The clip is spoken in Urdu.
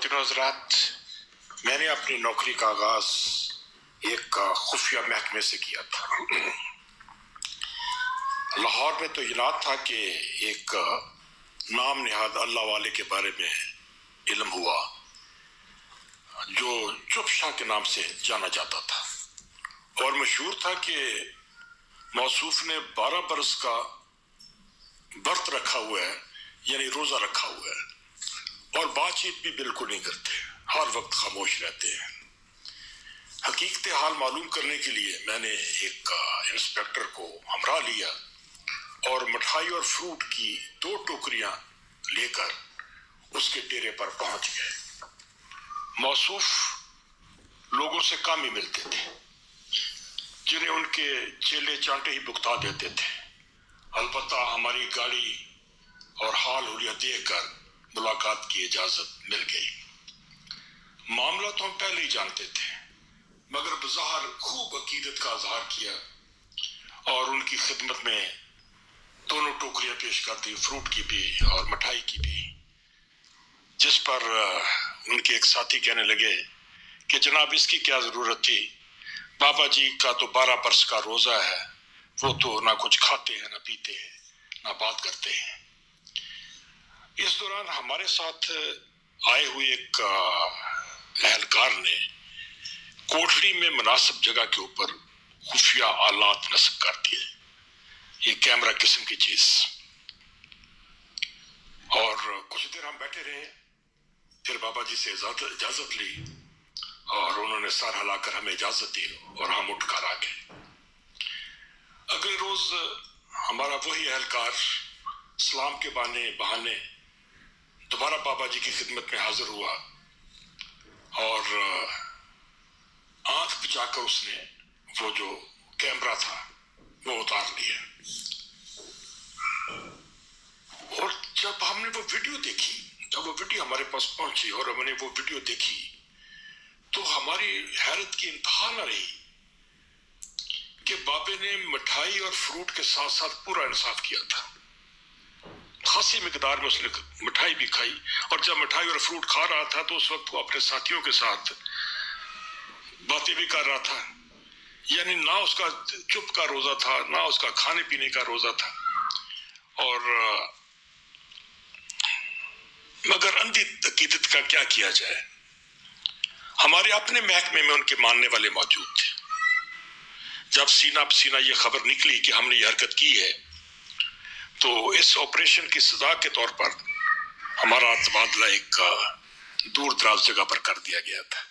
خواتین و حضرات، میں نے اپنی نوکری کا آغاز ایک خفیہ محکمے سے کیا تھا۔ لاہور میں تو یناد تھا کہ ایک نام نہاد اللہ والے کے بارے میں علم ہوا جو چپ شاہ کے نام سے جانا جاتا تھا، اور مشہور تھا کہ موصوف نے 12 برس کا برت رکھا ہوا ہے، یعنی روزہ رکھا ہوا ہے، اور بات چیت بھی بالکل نہیں کرتے، ہر وقت خاموش رہتے ہیں۔ حقیقت حال معلوم کرنے کے لیے میں نے ایک انسپیکٹر کو ہمراہ لیا اور مٹھائی اور فروٹ کی 2 ٹوکریاں لے کر اس کے ڈیرے پر پہنچ گئے۔ موصوف لوگوں سے کام ہی ملتے تھے، جنہیں ان کے چیلے چانٹے ہی بکتا دیتے تھے۔ البتہ ہماری گاڑی اور حال حلیہ دیکھ کر ملاقات کی اجازت مل گئی۔ معاملہ تو ہم پہلے ہی جانتے تھے، مگر بظاہر خوب عقیدت کا اظہار کیا اور ان کی خدمت میں 2 ٹوکریاں پیش کر دی، فروٹ کی بھی اور مٹھائی کی بھی، جس پر ان کے ایک ساتھی کہنے لگے کہ جناب اس کی کیا ضرورت تھی، بابا جی کا تو 12 برس کا روزہ ہے، وہ تو نہ کچھ کھاتے ہیں نہ پیتے ہیں نہ بات کرتے ہیں۔ اس دوران ہمارے ساتھ آئے ہوئے ایک اہلکار نے کوٹھڑی میں مناسب جگہ کے اوپر خفیہ آلات نصب کر دیے، یہ کیمرہ قسم کی چیز، اور کچھ دیر ہم بیٹھے رہے۔ پھر بابا جی سے اجازت لی اور انہوں نے سر ہلا کر ہمیں اجازت دی اور ہم اٹھ کر آ گئے۔ اگلے روز ہمارا وہی اہلکار سلام کے بہانے دوبارہ بابا جی کی خدمت میں حاضر ہوا اور آنکھ بچا کر اس نے وہ جو کیمرہ تھا وہ اتار لیا، اور جب ہم نے وہ ویڈیو دیکھی، جب وہ ویڈیو ہمارے پاس پہنچی اور ہم نے وہ ویڈیو دیکھی تو ہماری حیرت کی انتہا نہ رہی کہ بابے نے مٹھائی اور فروٹ کے ساتھ ساتھ پورا انصاف کیا تھا۔ خاصی مقدار میں اس نے مٹھائی بھی کھائی، اور جب مٹھائی اور فروٹ کھا رہا تھا تو اس وقت وہ اپنے ساتھیوں کے ساتھ باتیں بھی کر رہا تھا، یعنی نہ اس کا چپ کا روزہ تھا نہ اس کا کھانے پینے کا روزہ تھا۔ اور مگر اندھی عقیدت کا کیا کیا جائے، ہمارے اپنے محکمے میں ان کے ماننے والے موجود تھے۔ جب سینہ بسینہ یہ خبر نکلی کہ ہم نے یہ حرکت کی ہے تو اس آپریشن کی سزا کے طور پر ہمارا تبادلہ ایک دور دراز جگہ پر کر دیا گیا تھا۔